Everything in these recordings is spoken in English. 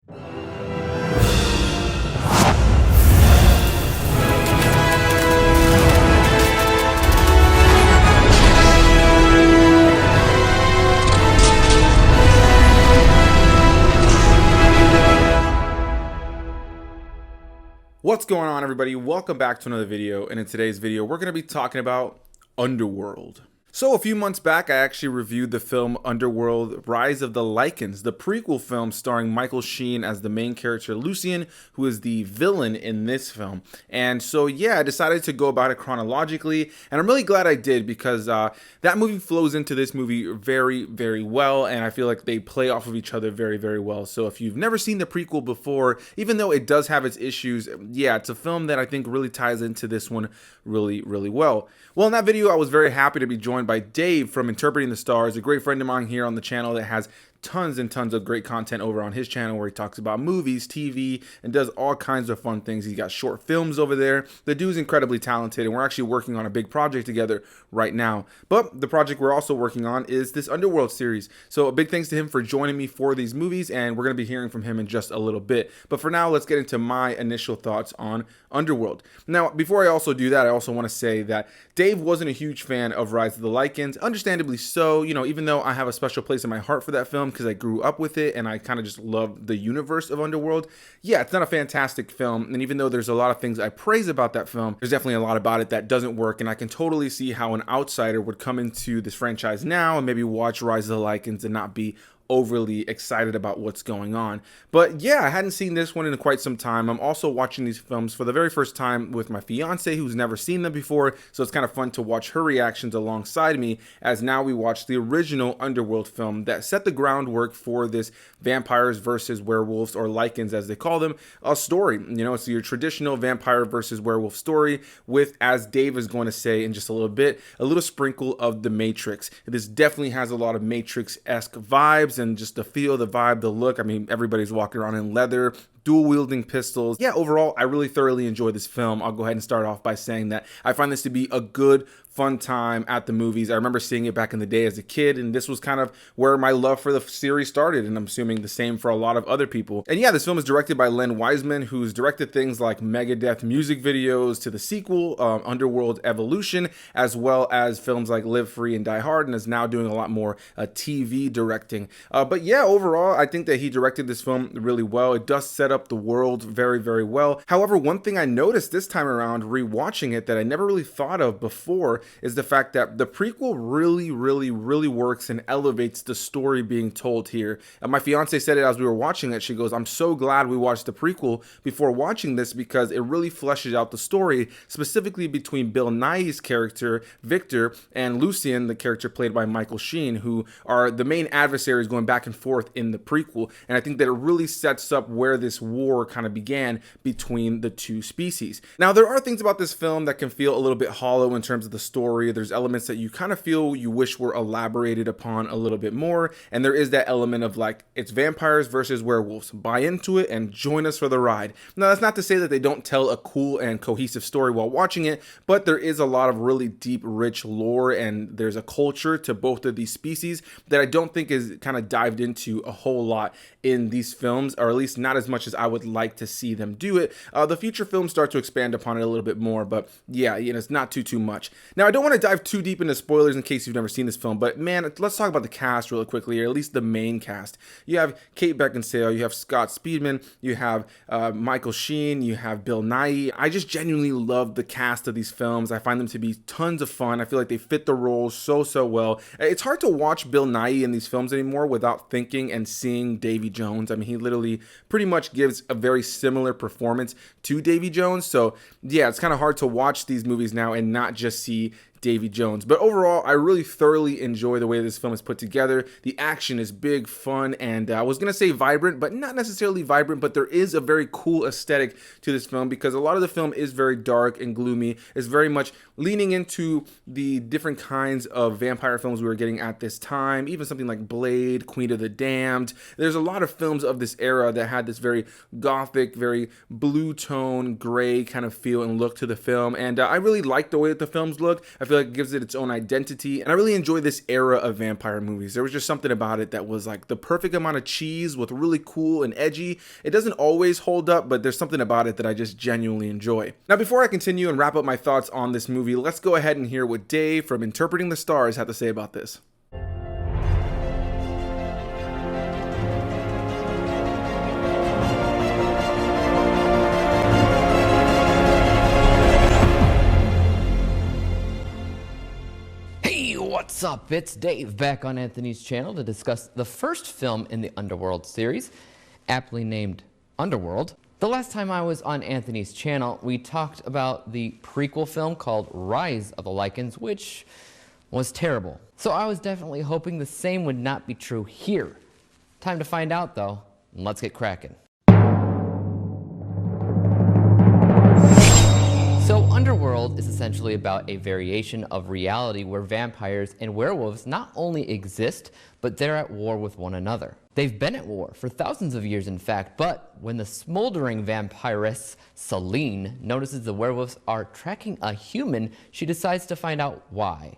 What's going on, everybody? Welcome back to another video, and in today's video we're going to be talking about Underworld. So a few months back, I actually reviewed the film Underworld Rise of the Lycans, the prequel film starring Michael Sheen as the main character Lucien, who is the villain in this film. And so yeah, I decided to go about it chronologically, and I'm really glad I did because that movie flows into this movie very, very well, and I feel like they play off of each other very, very well. So if you've never seen the prequel before, even though it does have its issues, yeah, it's a film that I think really ties into this one really, really well. Well, in that video, I was very happy to be joined by Dave from Interpreting the Stars, a great friend of mine here on the channel that has tons and tons of great content over on his channel where he talks about movies, TV, and does all kinds of fun things. He's got short films over there. The dude's incredibly talented, and we're actually working on a big project together right now. But the project we're also working on is this Underworld series. So a big thanks to him for joining me for these movies, and we're going to be hearing from him in just a little bit. But for now, let's get into my initial thoughts on Underworld. Now, before I also do that, I also want to say that Dave wasn't a huge fan of Rise of the Lycans, understandably so. You know, even though I have a special place in my heart for that film because I grew up with it and I kind of just love the universe of Underworld. Yeah, it's not a fantastic film, and even though there's a lot of things I praise about that film, there's definitely a lot about it that doesn't work, and I can totally see how an outsider would come into this franchise now and maybe watch Rise of the Lycans and not be overly excited about what's going on. But yeah, I hadn't seen this one in quite some time. I'm also watching these films for the very first time with my fiance who's never seen them before, so it's kind of fun to watch her reactions alongside me as now we watch the original Underworld film that set the groundwork for this vampires versus werewolves, or lycans as they call them, a story. You know, it's your traditional vampire versus werewolf story with, as Dave is going to say in just a little bit, a little sprinkle of the Matrix. This definitely has a lot of Matrix-esque vibes and just the feel, the vibe, the look. I mean, everybody's walking around in leather, dual-wielding pistols. Yeah, overall, I really thoroughly enjoyed this film. I'll go ahead and start off by saying that I find this to be a good, fun time at the movies. I remember seeing it back in the day as a kid, and this was kind of where my love for the series started, and I'm assuming the same for a lot of other people. And yeah, this film is directed by Len Wiseman, who's directed things like Megadeth music videos to the sequel, Underworld Evolution, as well as films like Live Free and Die Hard, and is now doing a lot more TV directing. But yeah, overall, I think that he directed this film really well. It does set up the world very, very well. However, one thing I noticed this time around rewatching it that I never really thought of before is the fact that the prequel really works and elevates the story being told here. And my fiance said it as we were watching it. She goes, I'm so glad we watched the prequel before watching this because it really fleshes out the story, specifically between Bill Nighy's character, Victor, and Lucien, the character played by Michael Sheen, who are the main adversaries going back and forth in the prequel. And I think that it really sets up where this war kind of began between the two species. Now, there are things about this film that can feel a little bit hollow in terms of the story. There's elements that you kind of feel you wish were elaborated upon a little bit more, and there is that element of like, it's vampires versus werewolves. Buy into it and join us for the ride. Now, that's not to say that they don't tell a cool and cohesive story while watching it, but there is a lot of really deep, rich lore, and there's a culture to both of these species that I don't think is kind of dived into a whole lot in these films, or at least not as much as I would like to see them do it. The future films start to expand upon it a little bit more, but yeah, you know, it's not too much. Now, I don't want to dive too deep into spoilers in case you've never seen this film, but man, let's talk about the cast really quickly, or at least the main cast. You have Kate Beckinsale, you have Speedman, you have Michael Sheen, you have Bill Nighy. I just genuinely love the cast of these films. I find them to be tons of fun. I feel like they fit the roles so well. It's hard to watch Bill Nighy in these films anymore without thinking and seeing Davy Jones. I mean, he literally pretty much gives a very similar performance to Davy Jones. So yeah, it's kind of hard to watch these movies now and not just see Davy Jones. But overall, I really thoroughly enjoy the way this film is put together. The action is big, fun, and I was going to say vibrant, but not necessarily vibrant, but there is a very cool aesthetic to this film because a lot of the film is very dark and gloomy. It's very much leaning into the different kinds of vampire films we were getting at this time, even something like Blade, Queen of the Damned. There's a lot of films of this era that had this very gothic, very blue tone, gray kind of feel and look to the film, and I really like the way that the films look. I feel like it gives it its own identity, and I really enjoy this era of vampire movies. There was just something about it that was like the perfect amount of cheese with really cool and edgy. It doesn't always hold up, but there's something about it that I just genuinely enjoy. Now, before I continue and wrap up my thoughts on this movie, let's go ahead and hear what Dave from Interpreting the Stars had to say about this. What's up? It's Dave back on Anthony's channel to discuss the first film in the Underworld series, aptly named Underworld. The last time I was on Anthony's channel, we talked about the prequel film called Rise of the Lycans, which was terrible. So I was definitely hoping the same would not be true here. Time to find out though, and let's get cracking. So Underworld is essentially about a variation of reality where vampires and werewolves not only exist, but they're at war with one another. They've been at war for thousands of years, in fact, but when the smoldering vampiress Selene notices the werewolves are tracking a human, she decides to find out why.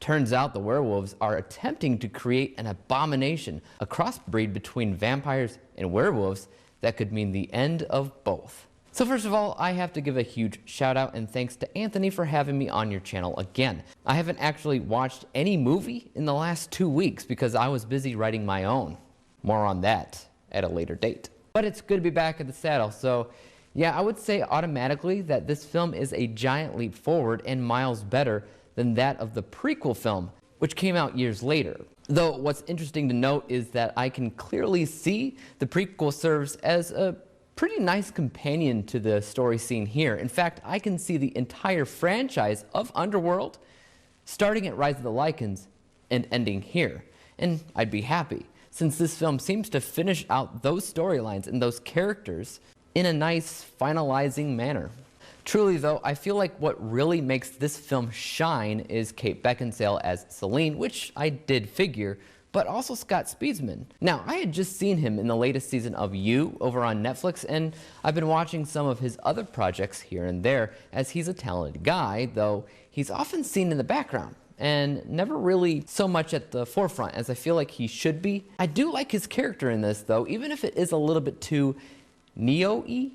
Turns out the werewolves are attempting to create an abomination, a crossbreed between vampires and werewolves that could mean the end of both. So first of all, I have to give a huge shout out and thanks to Anthony for having me on your channel again. I haven't actually watched any movie in the last 2 weeks because I was busy writing my own. More on that at a later date. But it's good to be back at the saddle, so yeah, I would say automatically that this film is a giant leap forward and miles better than that of the prequel film, which came out years later. Though what's interesting to note is that I can clearly see the prequel serves as a pretty nice companion to the story scene here. In fact, I can see the entire franchise of Underworld starting at Rise of the Lycans and ending here. And I'd be happy, since this film seems to finish out those storylines and those characters in a nice, finalizing manner. Truly though, I feel like what really makes this film shine is Kate Beckinsale as Selene, which I did figure, but also Scott Speesman. Now, I had just seen him in the latest season of You over on Netflix, and I've been watching some of his other projects here and there, as he's a talented guy, though he's often seen in the background, and never really so much at the forefront as I feel like he should be. I do like his character in this, though, even if it is a little bit too Neo-y.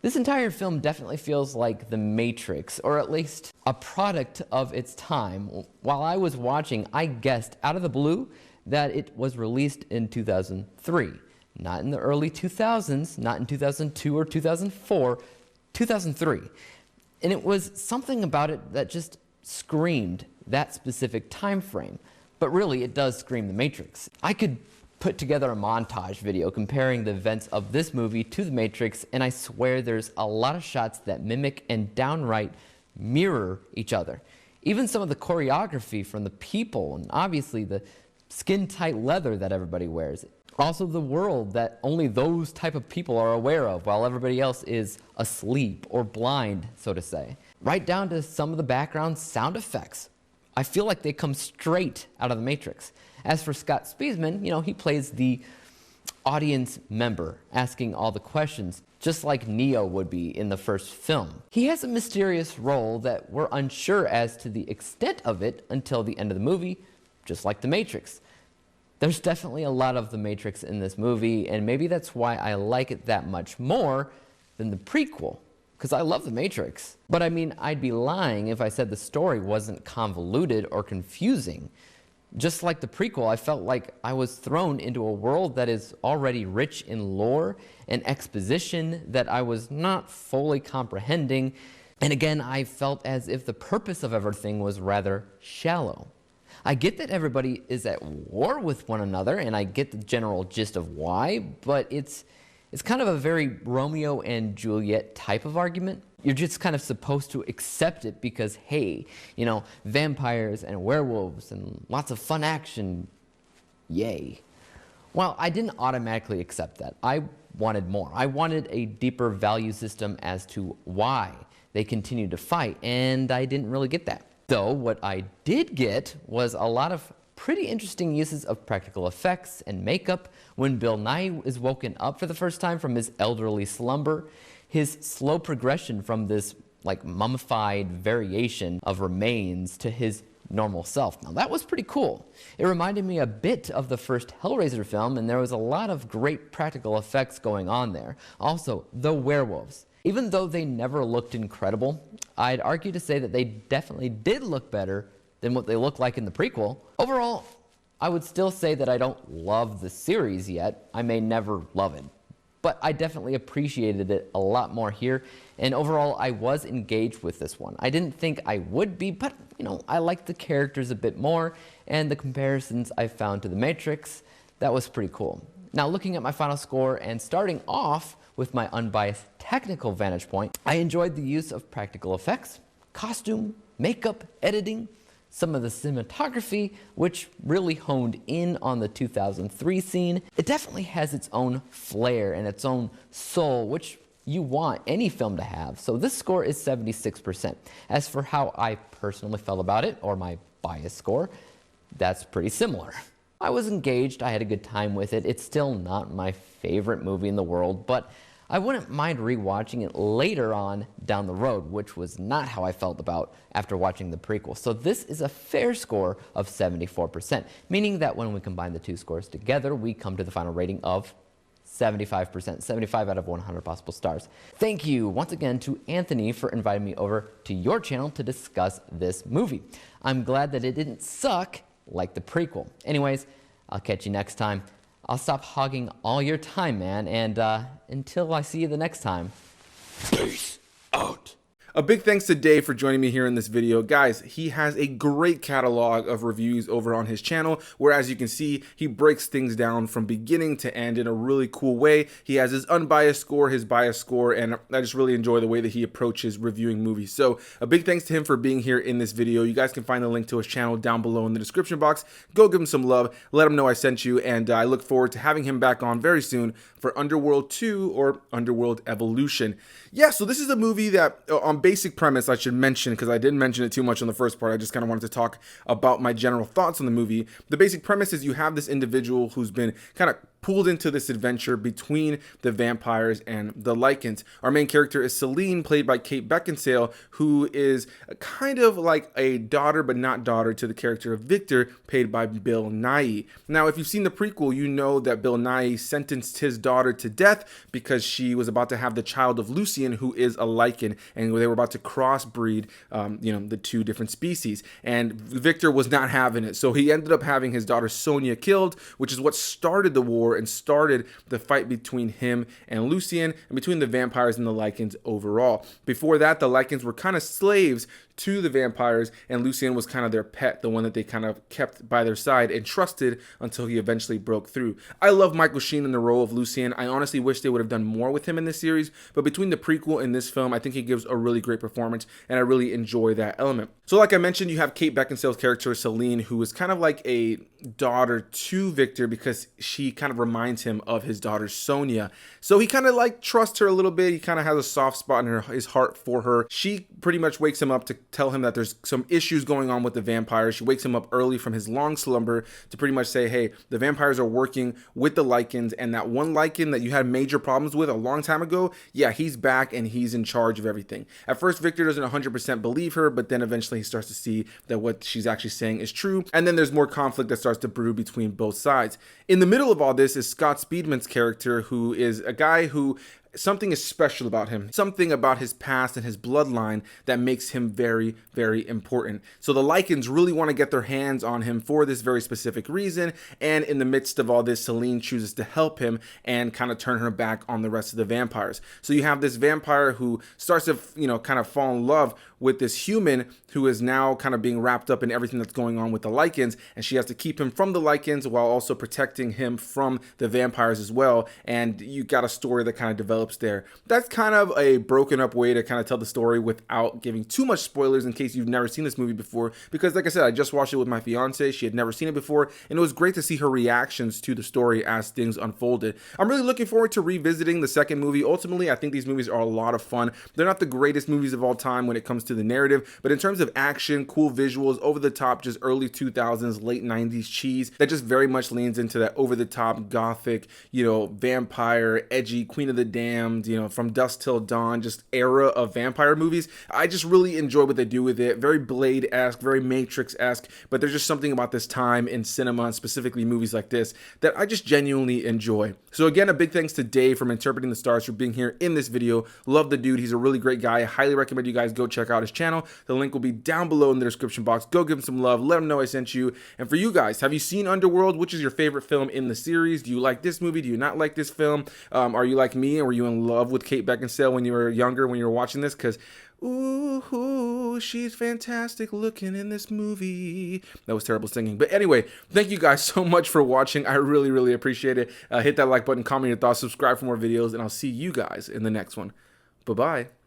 This entire film definitely feels like The Matrix, or at least a product of its time. While I was watching, I guessed out of the blue that it was released in 2003. Not in the early 2000s, not in 2002 or 2004, 2003. And it was something about it that just screamed that specific time frame. But really, it does scream The Matrix. I could put together a montage video comparing the events of this movie to The Matrix, and I swear there's a lot of shots that mimic and downright mirror each other. Even some of the choreography from the people, and obviously the skin-tight leather that everybody wears. Also the world that only those type of people are aware of, while everybody else is asleep or blind, so to say. Right down to some of the background sound effects. I feel like they come straight out of The Matrix. As for Scott Speesman, you know, he plays the audience member, asking all the questions, just like Neo would be in the first film. He has a mysterious role that we're unsure as to the extent of it until the end of the movie, just like The Matrix. There's definitely a lot of The Matrix in this movie, and maybe that's why I like it that much more than the prequel, because I love The Matrix. But I mean, I'd be lying if I said the story wasn't convoluted or confusing. Just like the prequel, I felt like I was thrown into a world that is already rich in lore and exposition that I was not fully comprehending. And again, I felt as if the purpose of everything was rather shallow. I get that everybody is at war with one another, and I get the general gist of why, but it's kind of a very Romeo and Juliet type of argument. You're just kind of supposed to accept it because, hey, you know, vampires and werewolves and lots of fun action, yay. Well, I didn't automatically accept that. I wanted more. I wanted a deeper value system as to why they continued to fight, and I didn't really get that. Though what I did get was a lot of pretty interesting uses of practical effects and makeup when Bill Nye is woken up for the first time from his elderly slumber. His slow progression from this like mummified variation of remains to his normal self. Now that was pretty cool. It reminded me a bit of the first Hellraiser film, and there was a lot of great practical effects going on there. Also, the werewolves. Even though they never looked incredible, I'd argue to say that they definitely did look better than what they look like in the prequel. Overall, I would still say that I don't love the series yet. I may never love it, but I definitely appreciated it a lot more here, and overall I was engaged with this one. I didn't think I would be, but you know, I liked the characters a bit more, and the comparisons I found to The Matrix, that was pretty cool. Now looking at my final score and starting off with my unbiased technical vantage point, I enjoyed the use of practical effects, costume, makeup, editing, some of the cinematography, which really honed in on the 2003 scene. It definitely has its own flair and its own soul, which you want any film to have. So this score is 76%. As for how I personally felt about it, or my bias score, that's pretty similar. I was engaged, I had a good time with it. It's still not my favorite movie in the world, but I wouldn't mind rewatching it later on down the road, which was not how I felt about after watching the prequel. So this is a fair score of 74%, meaning that when we combine the two scores together, we come to the final rating of 75%, 75 out of 100 possible stars. Thank you once again to Anthony for inviting me over to your channel to discuss this movie. I'm glad that it didn't suck like the prequel. Anyways, I'll catch you next time. I'll stop hogging all your time, man, and until I see you the next time, peace out. A big thanks to Dave for joining me here in this video. Guys, he has a great catalog of reviews over on his channel, where as you can see, he breaks things down from beginning to end in a really cool way. He has his unbiased score, his biased score, and I just really enjoy the way that he approaches reviewing movies. So a big thanks to him for being here in this video. You guys can find the link to his channel down below in the description box. Go give him some love, let him know I sent you, and I look forward to having him back on very soon for Underworld 2 or Underworld Evolution. Yeah, so this is a movie that, on basic premise, I should mention, because I didn't mention it too much on the first part, I just kind of wanted to talk about my general thoughts on the movie. The basic premise is you have this individual who's been kind of pulled into this adventure between the vampires and the Lycans. Our main character is Selene, played by Kate Beckinsale, who is kind of like a daughter but not daughter to the character of Victor, played by Bill Nighy. Now, if you've seen the prequel, you know that Bill Nighy sentenced his daughter to death because she was about to have the child of Lucien, who is a Lycan, and they were about to crossbreed, the two different species. And Victor was not having it, so he ended up having his daughter Sonia killed, which is what started the war and started the fight between him and Lucien, and between the vampires and the Lycans overall. Before that, the Lycans were kind of slaves to the vampires, and Lucien was kind of their pet, the one that they kind of kept by their side and trusted until he eventually broke through. I love Michael Sheen in the role of Lucien. I honestly wish they would have done more with him in this series, but between the prequel and this film, I think he gives a really great performance, and I really enjoy that element. So like I mentioned, you have Kate Beckinsale's character, Selene, who is kind of like a daughter to Victor because she kind of reminds him of his daughter Sonia. So he kind of like trusts her a little bit. He kind of has a soft spot in his heart for her. She pretty much wakes him up to tell him that there's some issues going on with the vampires. She wakes him up early from his long slumber to pretty much say, hey, the vampires are working with the Lycans, and that one Lycan that you had major problems with a long time ago, yeah, he's back and he's in charge of everything. At first, Victor doesn't 100% believe her, but then eventually he starts to see that what she's actually saying is true, and then there's more conflict that starts to brew between both sides. In the middle of all this is Scott Speedman's character, who is a guy who something is special about him, something about his past and his bloodline that makes him very, very important. So the Lycans really want to get their hands on him for this very specific reason, and in the midst of all this, Selene chooses to help him and kind of turn her back on the rest of the vampires. So you have this vampire who starts to, kind of fall in love with this human who is now kind of being wrapped up in everything that's going on with the Lycans, and she has to keep him from the Lycans while also protecting him from the vampires as well, and you got a story that kind of develops there. That's kind of a broken up way to kind of tell the story without giving too much spoilers in case you've never seen this movie before, because like I said, I just watched it with my fiance. She had never seen it before, and it was great to see her reactions to the story as things unfolded. I'm really looking forward to revisiting the second movie. Ultimately, I think these movies are a lot of fun. They're not the greatest movies of all time when it comes to the narrative, but in terms of action, cool visuals, over the top, just early 2000s, late 90s cheese that just very much leans into that over the top gothic, vampire, edgy, Queen of the Damned, Damned, you know, From Dusk Till Dawn, just era of vampire movies. I just really enjoy what they do with it. Very Blade-esque, very Matrix-esque, but there's just something about this time in cinema, and specifically movies like this, that I just genuinely enjoy. So again, a big thanks to Dave from Interpreting the Stars for being here in this video. Love the dude. He's a really great guy. I highly recommend you guys go check out his channel. The link will be down below in the description box. Go give him some love. Let him know I sent you. And for you guys, have you seen Underworld? Which is your favorite film in the series? Do you like this movie? Do you not like this film? Are you like me, and were you in love with Kate Beckinsale when you were younger, when you were watching this? Because ooh, she's fantastic looking in this movie. That was terrible singing. But anyway, thank you guys so much for watching. I really, really appreciate it. Hit that like button, comment your thoughts, subscribe for more videos, and I'll see you guys in the next one. Bye-bye.